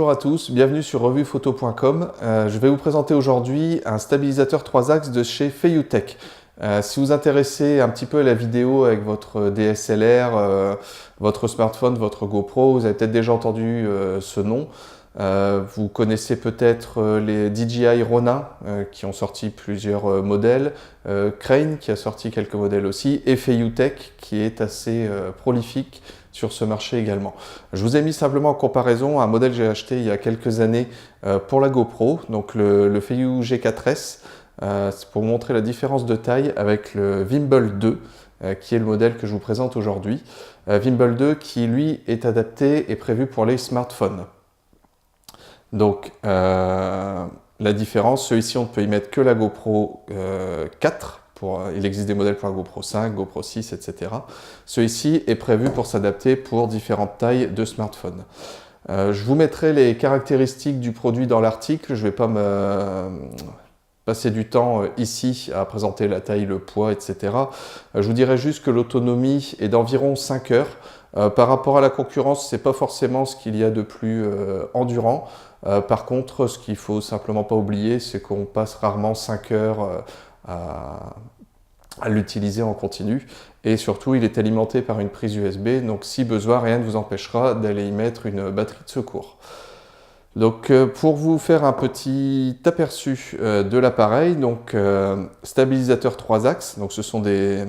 Bonjour à tous, bienvenue sur revue-photo.com. Je vais vous présenter aujourd'hui un stabilisateur 3 axes de chez Feiyutech. Si vous intéressez un petit peu à la vidéo avec votre DSLR, votre smartphone, votre GoPro, vous avez peut-être déjà entendu ce nom. Vous connaissez peut-être les DJI Ronin qui ont sorti plusieurs modèles, Crane qui a sorti quelques modèles aussi, et Feiyutech qui est assez prolifique sur ce marché également. Je vous ai mis simplement en comparaison un modèle que j'ai acheté il y a quelques années pour la GoPro, donc le Feiyu G4S. C'est pour vous montrer la différence de taille avec le Vimble 2, qui est le modèle que je vous présente aujourd'hui. Vimble 2 qui lui est adapté et prévu pour les smartphones. Donc la différence, celui-ci on ne peut y mettre que la GoPro 4. Il existe des modèles pour la GoPro 5, GoPro 6, etc. Celui-ci est prévu pour s'adapter pour différentes tailles de smartphones. Je vous mettrai les caractéristiques du produit dans l'article. Je ne vais pas me passer du temps ici à présenter la taille, le poids, etc. Je vous dirai juste que l'autonomie est d'environ 5 heures. Par rapport à la concurrence, ce n'est pas forcément ce qu'il y a de plus endurant. Par contre, ce qu'il ne faut simplement pas oublier, c'est qu'on passe rarement 5 heures à l'utiliser en continu, et surtout il est alimenté par une prise USB, donc si besoin rien ne vous empêchera d'aller y mettre une batterie de secours. Donc pour vous faire un petit aperçu de l'appareil, donc stabilisateur 3 axes, donc ce sont des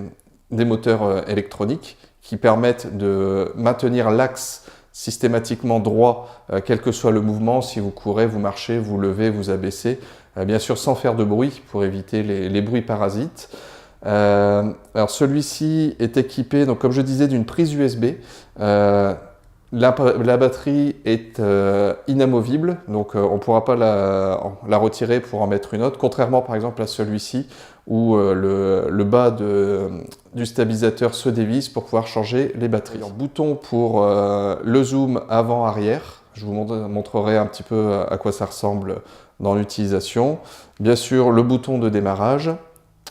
moteurs électroniques qui permettent de maintenir l'axe systématiquement droit, quel que soit le mouvement, si vous courez, vous marchez, vous levez, vous abaissez, bien sûr sans faire de bruit pour éviter les bruits parasites. Alors celui-ci est équipé, donc comme je disais, d'une prise USB. La batterie est inamovible, donc on ne pourra pas la retirer pour en mettre une autre, contrairement par exemple à celui-ci où le bas du stabilisateur se dévisse pour pouvoir changer les batteries. Alors, bouton pour le zoom avant-arrière, je vous montrerai un petit peu à quoi ça ressemble dans l'utilisation. Bien sûr, le bouton de démarrage,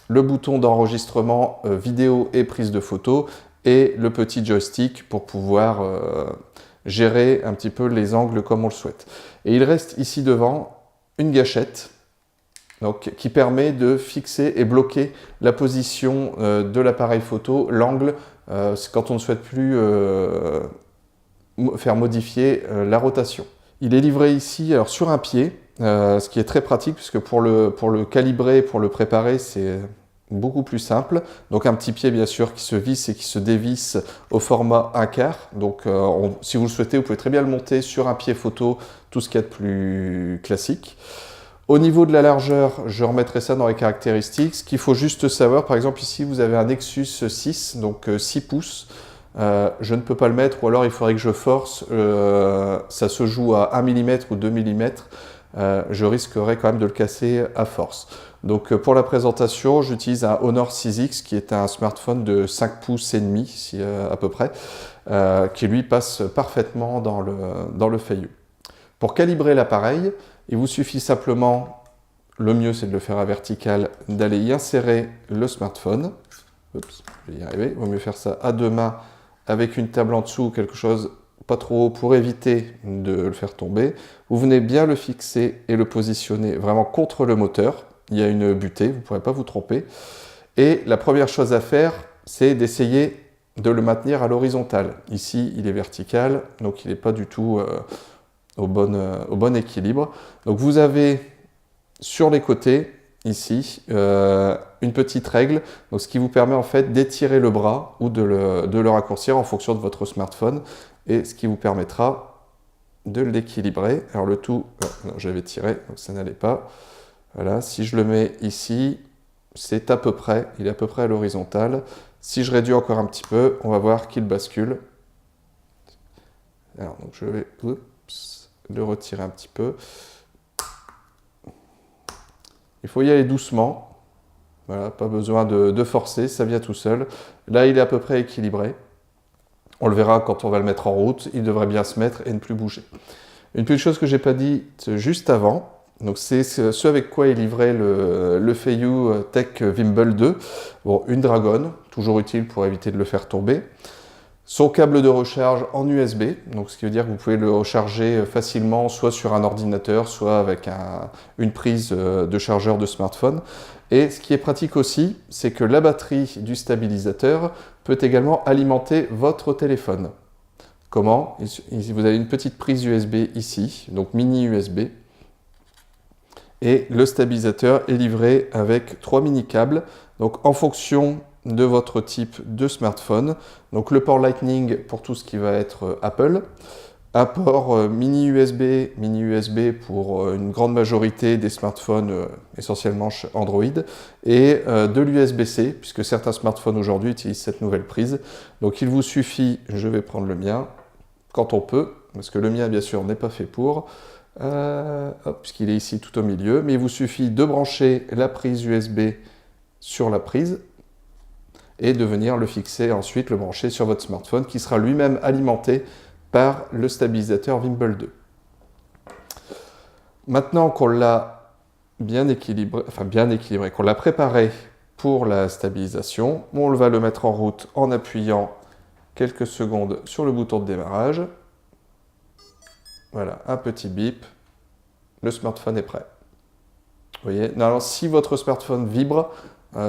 le bouton d'enregistrement vidéo et prise de photo, et le petit joystick pour pouvoir gérer un petit peu les angles comme on le souhaite. Et il reste ici devant une gâchette donc, qui permet de fixer et bloquer la position de l'appareil photo, l'angle, quand on ne souhaite plus faire modifier la rotation. Il est livré ici alors, sur un pied, ce qui est très pratique puisque pour le calibrer, pour le préparer, c'est beaucoup plus simple. Donc un petit pied bien sûr qui se visse et qui se dévisse au format 1/4. Donc si vous le souhaitez, vous pouvez très bien le monter sur un pied photo, tout ce qu'il y a de plus classique. Au niveau de la largeur, je remettrai ça dans les caractéristiques. Ce qu'il faut juste savoir, par exemple ici vous avez un Nexus 6, donc 6 pouces. Je ne peux pas le mettre, ou alors il faudrait que je force. Ça se joue à 1 mm ou 2 mm. Je risquerais quand même de le casser à force. Donc pour la présentation, j'utilise un Honor 6X qui est un smartphone de 5 pouces et demi à peu près, qui lui passe parfaitement dans le Feiyu. Pour calibrer l'appareil, il vous suffit simplement, le mieux c'est de le faire à vertical, d'aller y insérer le smartphone. Oups, je vais y arriver. Il vaut mieux faire ça à deux mains avec une table en dessous ou quelque chose pas trop haut pour éviter de le faire tomber. Vous venez bien le fixer et le positionner vraiment contre le moteur. Il y a une butée, vous ne pourrez pas vous tromper. Et la première chose à faire, c'est d'essayer de le maintenir à l'horizontale. Ici, il est vertical, donc il n'est pas du tout au bon équilibre. Donc vous avez sur les côtés, ici, une petite règle, donc ce qui vous permet en fait d'étirer le bras ou de le raccourcir en fonction de votre smartphone, et ce qui vous permettra de l'équilibrer. Alors le tout, j'avais tiré, donc ça n'allait pas. Voilà, si je le mets ici, c'est à peu près, il est à peu près à l'horizontale. Si je réduis encore un petit peu, on va voir qu'il bascule. Alors donc je vais le retirer un petit peu. Il faut y aller doucement. Voilà, pas besoin de forcer, ça vient tout seul. Là, il est à peu près équilibré. On le verra quand on va le mettre en route, il devrait bien se mettre et ne plus bouger. Une petite chose que je n'ai pas dit juste avant, c'est ce avec quoi est livré le Feiyutech Vimble 2. Bon, une dragonne, toujours utile pour éviter de le faire tomber. Son câble de recharge en USB, donc ce qui veut dire que vous pouvez le recharger facilement soit sur un ordinateur, soit avec une prise de chargeur de smartphone. Et ce qui est pratique aussi, c'est que la batterie du stabilisateur peut également alimenter votre téléphone. Comment? Vous avez une petite prise USB ici, donc mini USB. Et le stabilisateur est livré avec 3 mini câbles. Donc en fonction de votre type de smartphone, donc le port Lightning pour tout ce qui va être Apple, un port mini USB pour une grande majorité des smartphones essentiellement Android, et de l'USB-C, puisque certains smartphones aujourd'hui utilisent cette nouvelle prise. Donc il vous suffit, je vais prendre le mien, quand on peut, parce que le mien bien sûr n'est pas fait pour, puisqu'il est ici tout au milieu, mais il vous suffit de brancher la prise USB sur la prise, et de venir le fixer ensuite, le brancher sur votre smartphone qui sera lui-même alimenté par le stabilisateur Wimble 2. Maintenant qu'on l'a bien équilibré, qu'on l'a préparé pour la stabilisation, on va le mettre en route en appuyant quelques secondes sur le bouton de démarrage. Voilà, un petit bip, le smartphone est prêt. Vous voyez, alors si votre smartphone vibre,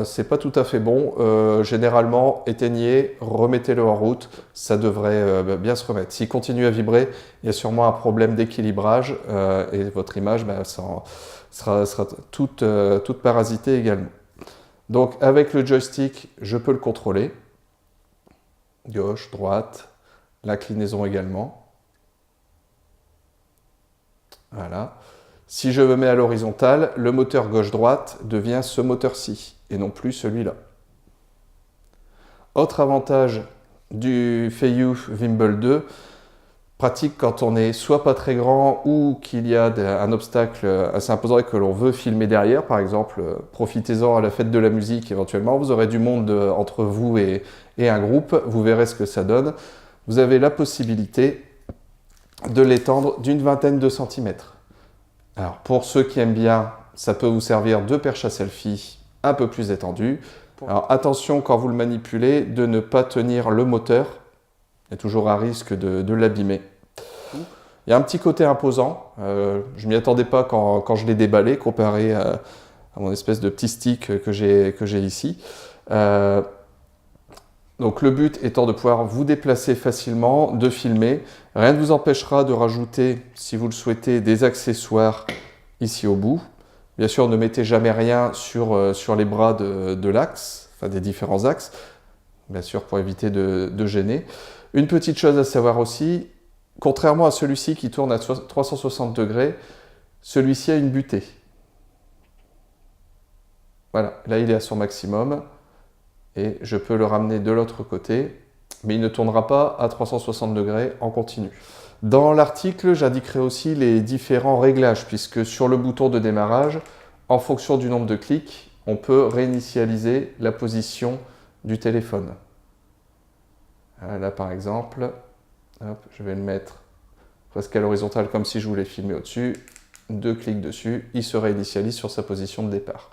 c'est pas tout à fait bon. Généralement, éteignez, remettez-le en route, ça devrait bien se remettre. S'il continue à vibrer, il y a sûrement un problème d'équilibrage et votre image sera toute parasitée également. Donc avec le joystick, je peux le contrôler. Gauche, droite, l'inclinaison également. Voilà. Si je me mets à l'horizontale, le moteur gauche-droite devient ce moteur-ci, et non plus celui-là. Autre avantage du Feiyu Wimble 2, pratique quand on est soit pas très grand ou qu'il y a un obstacle assez imposant et que l'on veut filmer derrière, par exemple, profitez-en à la fête de la musique éventuellement, vous aurez du monde entre vous et un groupe, vous verrez ce que ça donne. Vous avez la possibilité de l'étendre d'une vingtaine de centimètres. Alors, pour ceux qui aiment bien, ça peut vous servir de perche à selfie un peu plus étendue. Alors, attention quand vous le manipulez de ne pas tenir le moteur. Il y a toujours un risque de l'abîmer. Il y a un petit côté imposant. Je ne m'y attendais pas quand je l'ai déballé, comparé à mon espèce de petit stick que j'ai ici. Donc le but étant de pouvoir vous déplacer facilement, de filmer. Rien ne vous empêchera de rajouter, si vous le souhaitez, des accessoires ici au bout. Bien sûr, ne mettez jamais rien sur les bras de l'axe, enfin des différents axes, bien sûr pour éviter de gêner. Une petite chose à savoir aussi, contrairement à celui-ci qui tourne à 360 degrés, celui-ci a une butée. Voilà, là il est à son maximum. Et je peux le ramener de l'autre côté, mais il ne tournera pas à 360 degrés en continu. Dans l'article, j'indiquerai aussi les différents réglages, puisque sur le bouton de démarrage, en fonction du nombre de clics, on peut réinitialiser la position du téléphone. Là par exemple, hop, je vais le mettre presque à l'horizontale comme si je voulais filmer au-dessus. 2 clics dessus, il se réinitialise sur sa position de départ.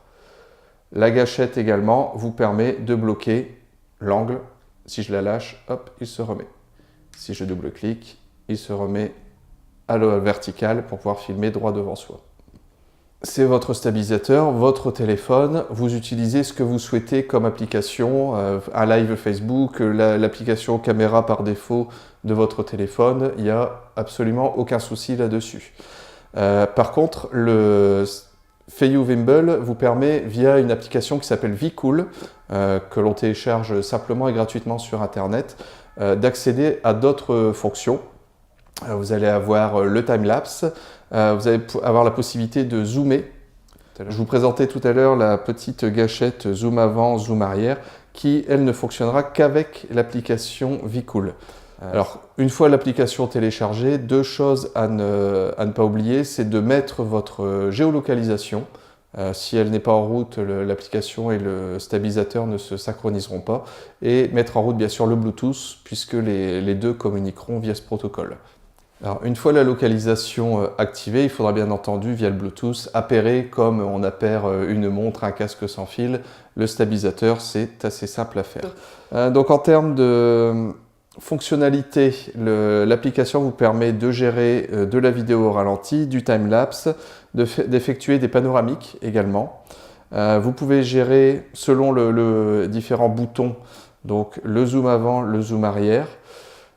La gâchette également vous permet de bloquer l'angle. Si je la lâche, hop, il se remet. Si je double-clique, il se remet à la verticale pour pouvoir filmer droit devant soi. C'est votre stabilisateur, votre téléphone. Vous utilisez ce que vous souhaitez comme application, un live Facebook, l'application caméra par défaut de votre téléphone. Il n'y a absolument aucun souci là-dessus. Par contre, le Feiyu Wimble vous permet, via une application qui s'appelle VCool, que l'on télécharge simplement et gratuitement sur Internet, d'accéder à d'autres fonctions. Vous allez avoir le time-lapse, vous allez avoir la possibilité de zoomer. Je vous présentais tout à l'heure la petite gâchette zoom avant, zoom arrière, qui, elle, ne fonctionnera qu'avec l'application VCool. Alors, une fois l'application téléchargée, 2 choses à ne pas oublier, c'est de mettre votre géolocalisation. Si elle n'est pas en route, l'application et le stabilisateur ne se synchroniseront pas. Et mettre en route, bien sûr, le Bluetooth, puisque les deux communiqueront via ce protocole. Alors, une fois la localisation activée, il faudra bien entendu, via le Bluetooth, appairer comme on appaire une montre, un casque sans fil. Le stabilisateur, c'est assez simple à faire. Donc, en termes de fonctionnalité, l'application vous permet de gérer de la vidéo au ralenti, du time-lapse, d'effectuer des panoramiques également. Vous pouvez gérer selon le différents boutons, donc le zoom avant, le zoom arrière.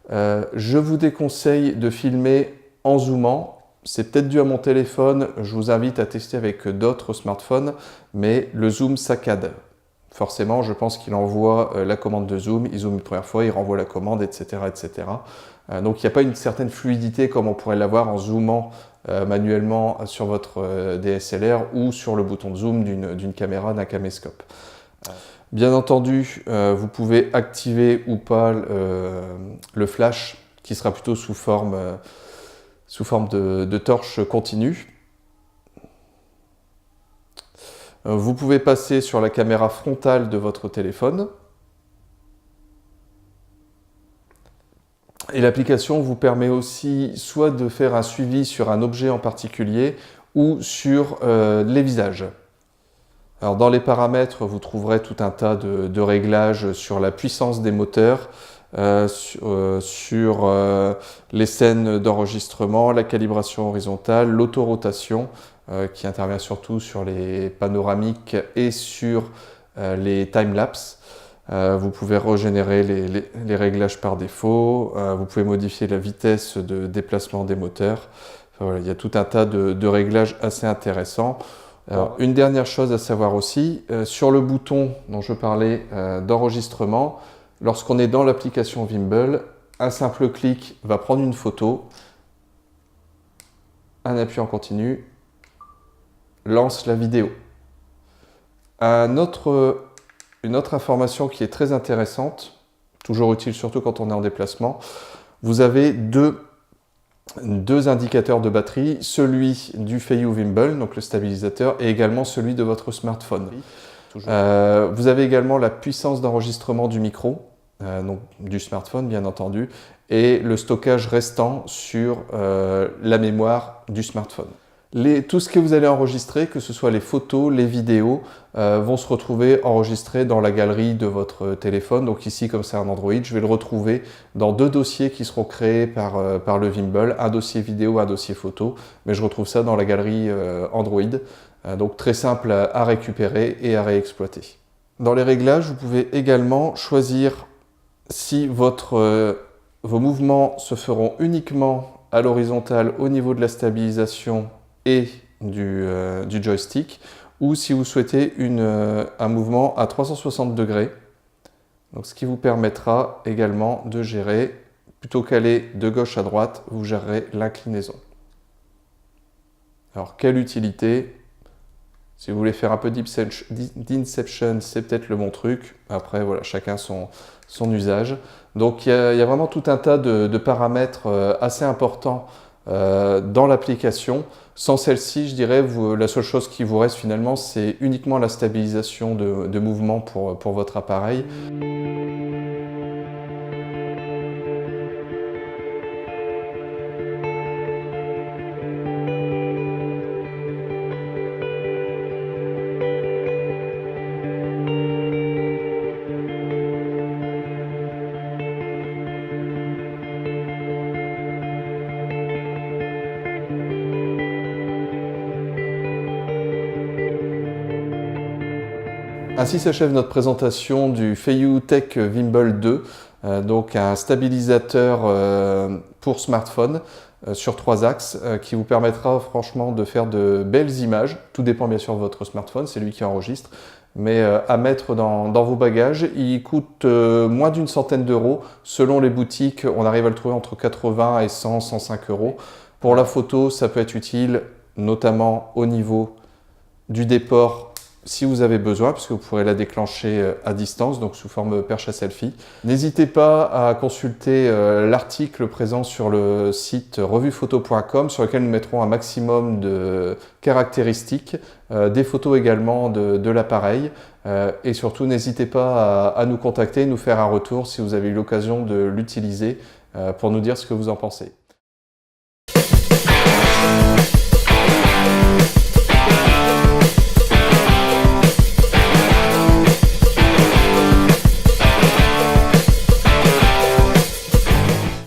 Je vous déconseille de filmer en zoomant. C'est peut-être dû à mon téléphone, je vous invite à tester avec d'autres smartphones, mais le zoom saccade. Forcément, je pense qu'il envoie la commande de zoom, il zoome une première fois, il renvoie la commande, etc. etc. Donc il n'y a pas une certaine fluidité comme on pourrait l'avoir en zoomant manuellement sur votre DSLR ou sur le bouton de zoom d'une caméra, d'un caméscope. Bien entendu, vous pouvez activer ou pas le flash qui sera plutôt sous forme de torche continue. Vous pouvez passer sur la caméra frontale de votre téléphone. Et l'application vous permet aussi soit de faire un suivi sur un objet en particulier ou sur les visages. Alors dans les paramètres, vous trouverez tout un tas de réglages sur la puissance des moteurs, sur les scènes d'enregistrement, la calibration horizontale, l'autorotation, qui intervient surtout sur les panoramiques et sur les time-lapse. Vous pouvez régénérer les réglages par défaut, vous pouvez modifier la vitesse de déplacement des moteurs. Enfin, voilà, il y a tout un tas de réglages assez intéressants. Alors, une dernière chose à savoir aussi, sur le bouton dont je parlais d'enregistrement, lorsqu'on est dans l'application Vimble, un simple clic va prendre une photo, un appui en continu, lance la vidéo. Une autre information qui est très intéressante, toujours utile surtout quand on est en déplacement, vous avez deux indicateurs de batterie, celui du Feiyu Vimble, donc le stabilisateur, et également celui de votre smartphone. Vous avez également la puissance d'enregistrement du micro, donc du smartphone bien entendu, et le stockage restant sur la mémoire du smartphone. Tout ce que vous allez enregistrer, que ce soit les photos, les vidéos, vont se retrouver enregistrés dans la galerie de votre téléphone. Donc ici, comme c'est un Android, je vais le retrouver dans deux dossiers qui seront créés par le Vimble, un dossier vidéo, un dossier photo, mais je retrouve ça dans la galerie Android. Donc très simple à récupérer et à réexploiter. Dans les réglages, vous pouvez également choisir si vos mouvements se feront uniquement à l'horizontale au niveau de la stabilisation et du joystick, ou si vous souhaitez un mouvement à 360 degrés, donc ce qui vous permettra également de gérer, plutôt qu'aller de gauche à droite, vous gérerez l'inclinaison. Alors quelle utilité? Si vous voulez faire un peu d'Inception, c'est peut-être le bon truc. Après, voilà, chacun son usage. Donc il y a vraiment tout un tas de paramètres assez importants dans l'application. Sans celle-ci, je dirais, la seule chose qui vous reste finalement, c'est uniquement la stabilisation de mouvement pour votre appareil. Ainsi s'achève notre présentation du Feiyu Tech Vimble 2, donc un stabilisateur pour smartphone sur 3 axes qui vous permettra franchement de faire de belles images. Tout dépend bien sûr de votre smartphone, c'est lui qui enregistre, mais à mettre dans vos bagages. Il coûte moins d'une centaine d'euros. Selon les boutiques, on arrive à le trouver entre 80 et 100, 105 euros. Pour la photo, ça peut être utile, notamment au niveau du déport, si vous avez besoin, puisque vous pourrez la déclencher à distance, donc sous forme perche à selfie. N'hésitez pas à consulter l'article présent sur le site revuphoto.com, sur lequel nous mettrons un maximum de caractéristiques, des photos également de l'appareil, et surtout n'hésitez pas à nous contacter, nous faire un retour si vous avez eu l'occasion de l'utiliser pour nous dire ce que vous en pensez.